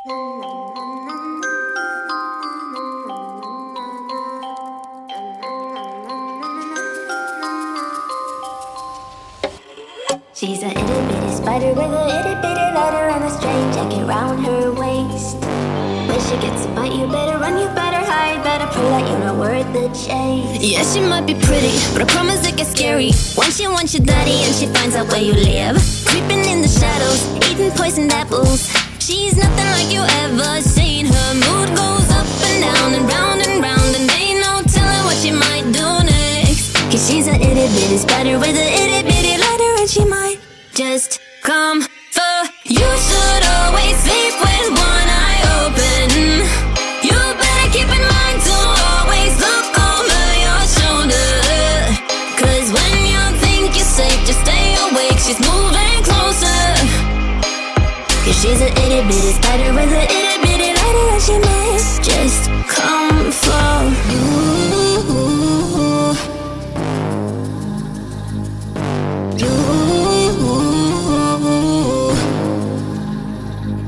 She's a itty bitty spider with a itty bitty ladder and a string jacket round her waist. When she gets a bite, you better run, you better hide, better pray that you're not worth the chase. Yeah, she might be pretty, but I promise it gets scary. Once she wants your daddy and she finds out where you live, creeping in the shadows, eating poisoned apples. She's nothing like you ever seen. Her mood goes up and down and round, and ain't no telling what she might do next. Cause she's a itty bitty spider with a itty bitty ladder, and she might just come for you. Should always sleep with one eye open. You better keep in mind to always look over your shoulder. Cause when you think you're safe, just stay awake, she's moving closer. Cause she's a itty bitty spider with a itty bitty ladder, and she might just come for you.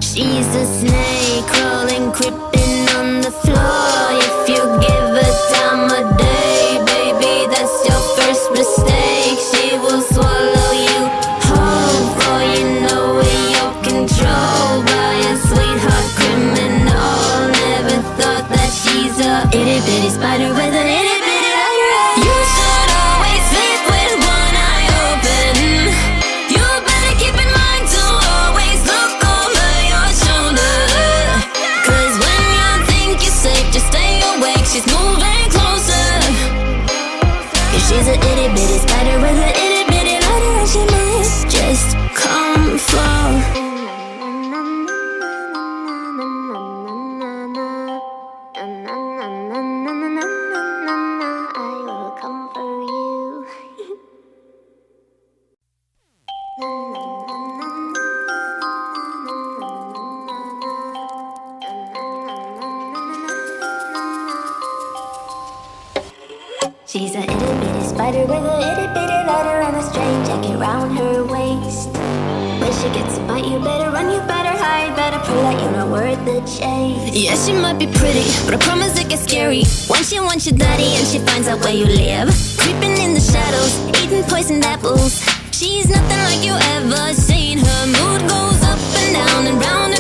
She's a snake crawling, creeping on the floor. If you give her time of day, baby, that's your first mistake. She will swallow you whole, for you know it, you're controlled by a sweetheart criminal. Never thought that she's a itty bitty spider with an itty bitty ladder. You should always sleep with one eye open. You better keep in mind to always look over your shoulder. Cause when you think you're safe, just stay awake, she's moving closer. Cause she's a itty bitty spider with an itty bitty ladder, and she might just come for. I will come for you. She's a itty bitty spider with a itty bitty ladder and a string jacket round her waist. When she gets a bite, you better run, you better hide, better pray that you're not worth the chase. Yeah, she might be pretty, but I promise it gets scary. Once she wants your daddy and she finds out where you live, creeping in the shadows, eating poisoned apples. She's nothing like you ever seen. Her mood goes up and down and round,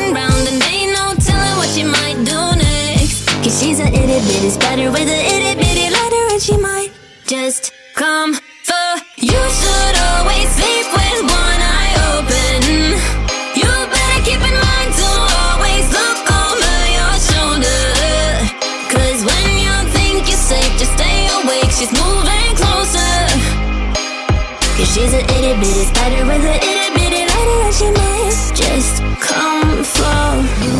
and ain't no telling what she might do next. Cause she's a itty bitty spider with a itty bitty ladder, and she might just come for you. Should always sleep with one eye open. You better keep in mind to always look over your shoulder. Cause when you think you're safe, just stay awake, she's moving closer. Cause she's a itty bitty spider with a itty bitty ladder, and she might just come for you.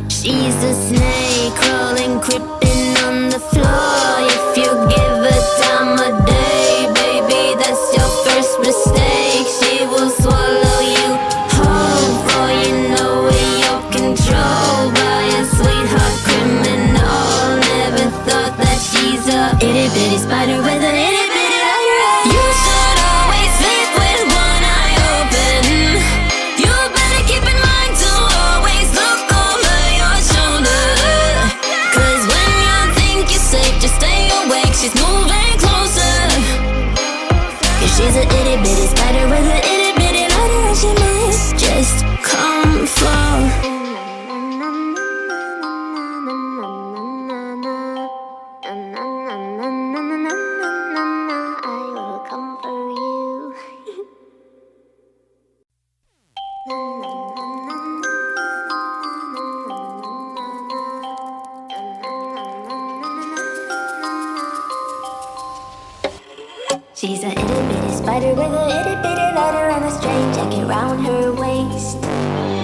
She's a snake crawling, creeping on the floor. If you give her time of day, baby, that's your first mistake. She will swallow you whole, for you know it, you're controlled by a sweetheart criminal. Never thought that she's a itty bitty spider with an itty bitty ladder. You should always sleep with one eye open. You better keep in mind to always look over your shoulder. Cause when you think you're safe, just stay awake, she's moving closer. Cause she's a itty bitty spider with an itty bitty ladder, and she might just come for. I will come for you. She's a itty bitty spider with a itty bitty ladder and a string jacket round her waist.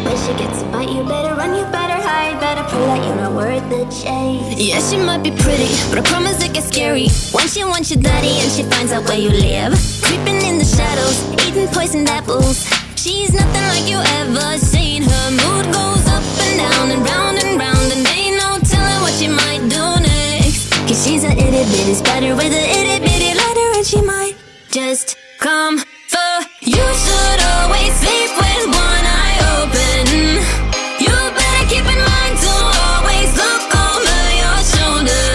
When she gets a bite, you better run, you better hide, better pray that you're not worth the chase. Yeah, she might be pretty, but I promise it gets scary. Once she wants your daddy and she finds out where you live, creeping in the shadows, eating poisoned apples. She's nothing like you ever seen. Her mood goes up and down and round, and ain't no telling what she might do next. Cause she's a itty bitty spider with a itty bitty and she might just come for you. Should always sleep with one eye open. You better keep in mind to always look over your shoulder.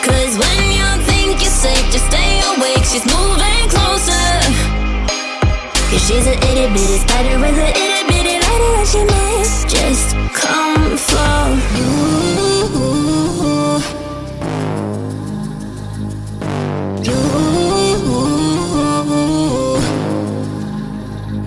Cause when you think you're safe, just stay awake, she's moving closer. Cause she's an itty bitty spider with an itty bitty lighter, and she might just come for you.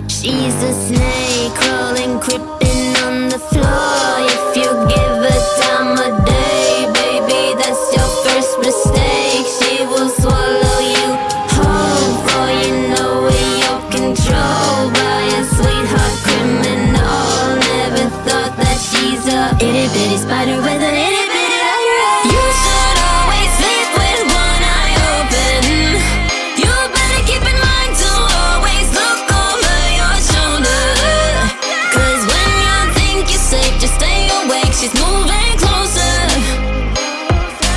She's a snake crawling, creeping on the floor. If you give her time of day, baby, that's your first mistake. She will swallow you whole, for you know in your control by a sweetheart criminal. Never thought that she's a itty bitty spider with an itty bitty lighter. You should always sleep with one eye open. You better keep in mind to always look over your shoulder. Cause when you think you're safe, just stay awake, she's moving closer.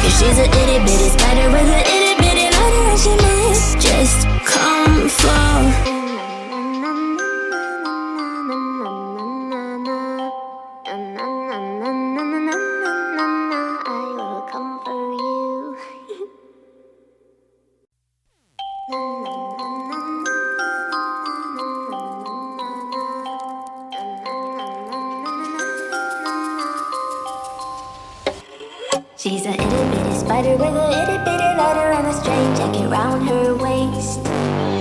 Cause she's an itty bitty spider with an itty bitty lighter, and she might just come for. I will come for you. She's a itty bitty spider with a itty bitty lighter and a strange jacket round her waist.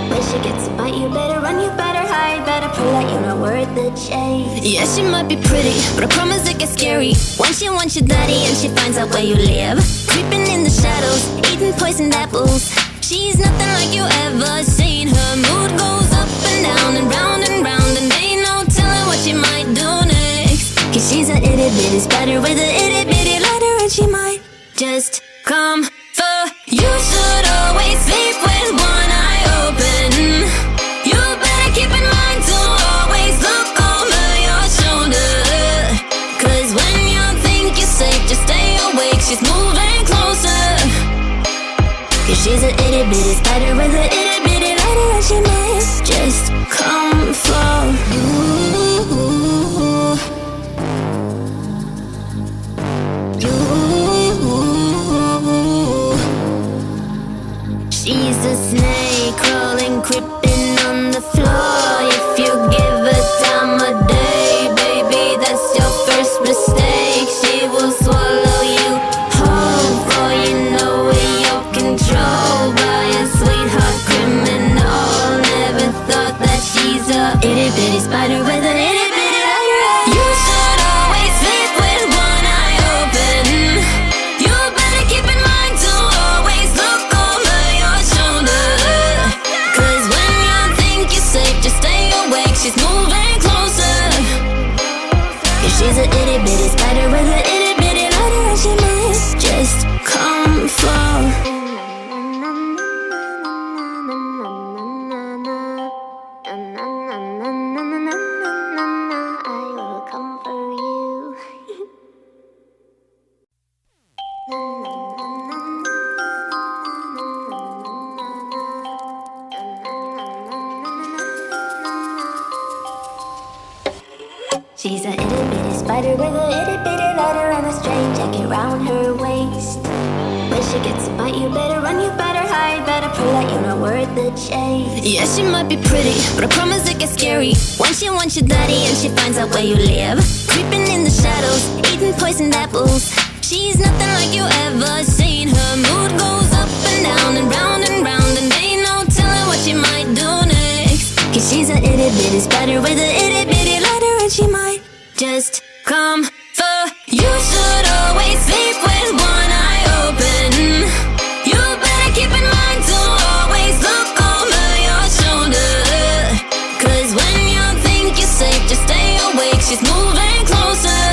When she gets a bite, you better run, you better hide, better pray that you're not worth the chase. Yeah, she might be pretty, but I promise it gets scary once she wants your daddy and she finds out where you live. Creeping in the shadows, eating poisoned apples. She's nothing like you ever seen. Her mood goes up and down and round, and ain't no telling what she might do next. Cause she's an itty bitty spider with an itty bitty lighter, and she might just come for you. Should always sleep with one eye open. You better keep in mind to always look over your shoulder. Cause when you think you're safe, just stay awake, she's moving closer. Cause she's an itty bitty spider with an itty bitty lighter, and she might just come for you. She's a snake crawling, creeping on the floor. If you give her time of day, baby, that's your first mistake. She will swallow you whole, for you know in your control by a sweetheart criminal. Never thought that she's a itty bitty spider with an itty bitty lighter. You should always sleep with one eye open. You better keep in mind to always look over your shoulder. Cause when you think you're safe, just stay awake, she's moving closer. Cause she's an itty bitty spider with an itty bitty lighter, and she might just come for. I will come for you. She's a itty bitty spider with a itty bitty lighter and a strange jacket round her waist. When she gets a bite, you better run, you better hide, better pray that you're not worth the chase. Yeah, she might be pretty, but I promise it gets scary once she wants your daddy and she finds out where you live. Creeping in the shadows, eating poisoned apples. She's nothing like you ever seen. Her mood goes up and down and round, and ain't no telling what she might do next. Cause she's an itty bitty spider with an itty bitty lighter, and she might just come for you. Should always sleep with one eye open. You better keep in mind to always look over your shoulder. Cause when you think you're safe, just stay awake, she's moving closer.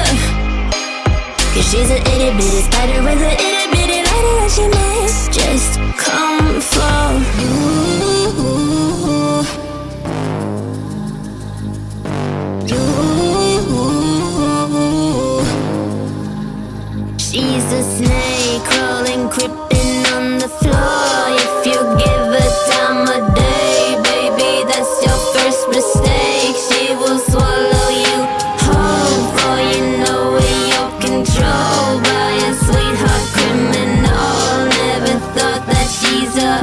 Cause she's an itty bitty spider with an itty bitty lighter, and she might just come for you. You.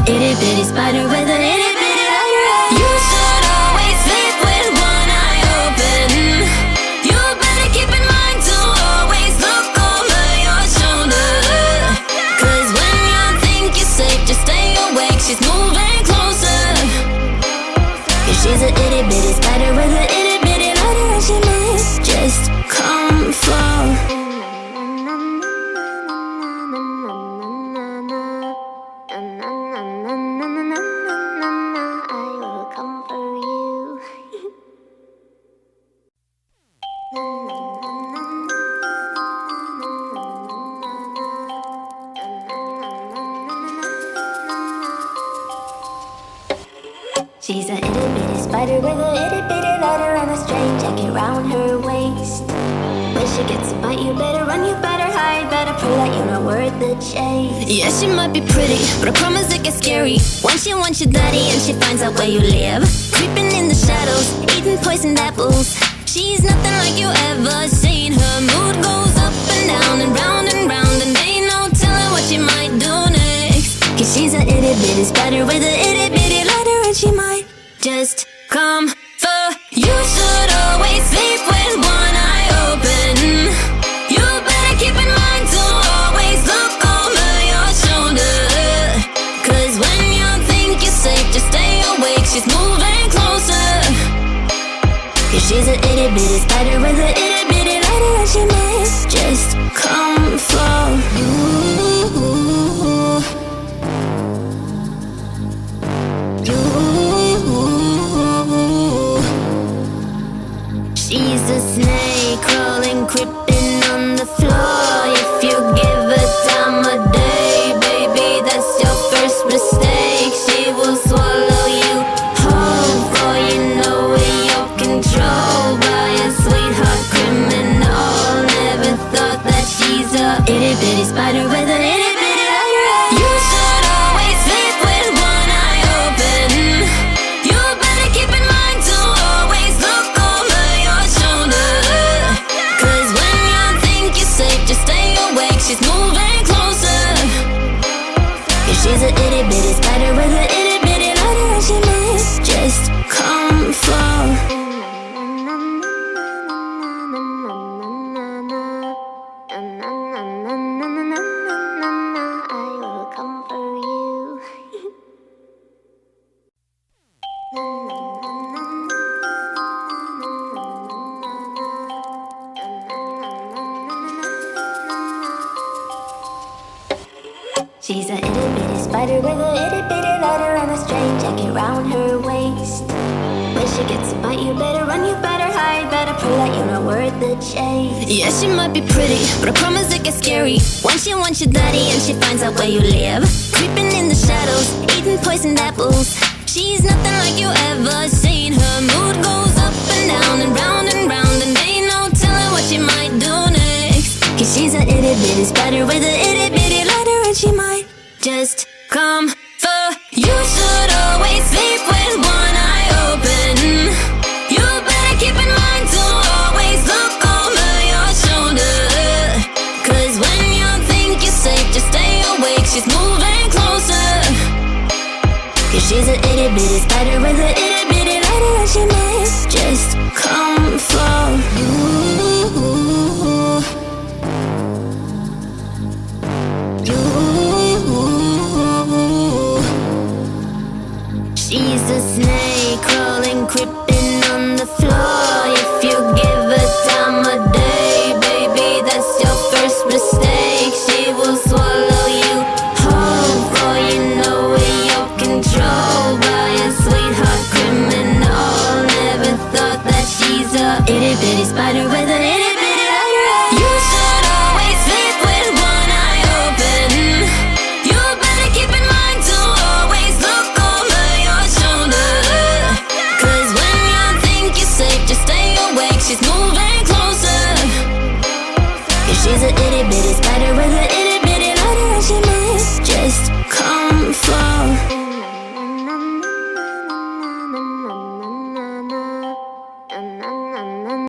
itty bitty spider with a itty bitty lighter. You should always sleep with one eye open. You better keep in mind to always look over your shoulder. Cause when you think you're safe, just stay awake, she's moving closer. Cause she's a itty bitty spider with a itty bitty lighter, and she might just come fall. She's a itty bitty spider with a itty bitty lighter and a strange jacket round her waist. When she gets a bite, you better run, you better hide, better pray that you're not worth the chase. Yeah, she might be pretty, but I promise it gets scary when she wants your daddy and she finds out where you live. Creeping in the shadows, eating poisoned apples. She's nothing like you ever seen. Her mood goes up and down and round, and ain't no telling what she might do next. Cause she's a itty bitty spider with a itty bitty lighter, and she might just come for you. Should always sleep with one eye open. You better keep in mind to always look over your shoulder. Cause when you think you're safe, just stay awake, she's moving closer. Cause she's a itty bitty spider with a itty bitty lighter, and she might just come for you. She's a snake crawling, creeping on the floor. If you give her time of day, baby, that's your first mistake. She will swallow you whole, for you know in your control by a sweetheart criminal. Never thought that she's a itty bitty spider with a itty bitty lighter. You should always sleep with one eye open. You better keep in mind to always look over your shoulder. Cause when you think you're safe, just stay awake, she's moving closer. Cause she's a itty bitty spider with a itty bitty lighter, and she might just come for. I will come for you. She's a itty bitty spider with a itty bitty lighter and a strange jacket round her waist. When she gets a bite, you better run, you better hide, better pray that you're not worth the chase. Yeah, she might be pretty, but I promise it gets scary when she wants your daddy and she finds out where you live. Creeping in the shadows, eating poisoned apples. She's nothing like you ever seen. Her mood goes up and down and round, and ain't no telling what she might do next. Cause she's a itty bitty spider with a itty bitty lighter, and she might just come for you. Should always sleep with one eye open. You better keep in mind to always look over your shoulder. Cause when you think you're safe, just stay awake, she's moving closer. Cause she's a itty bitty spider with a itty bitty lighter, and she might just come for you.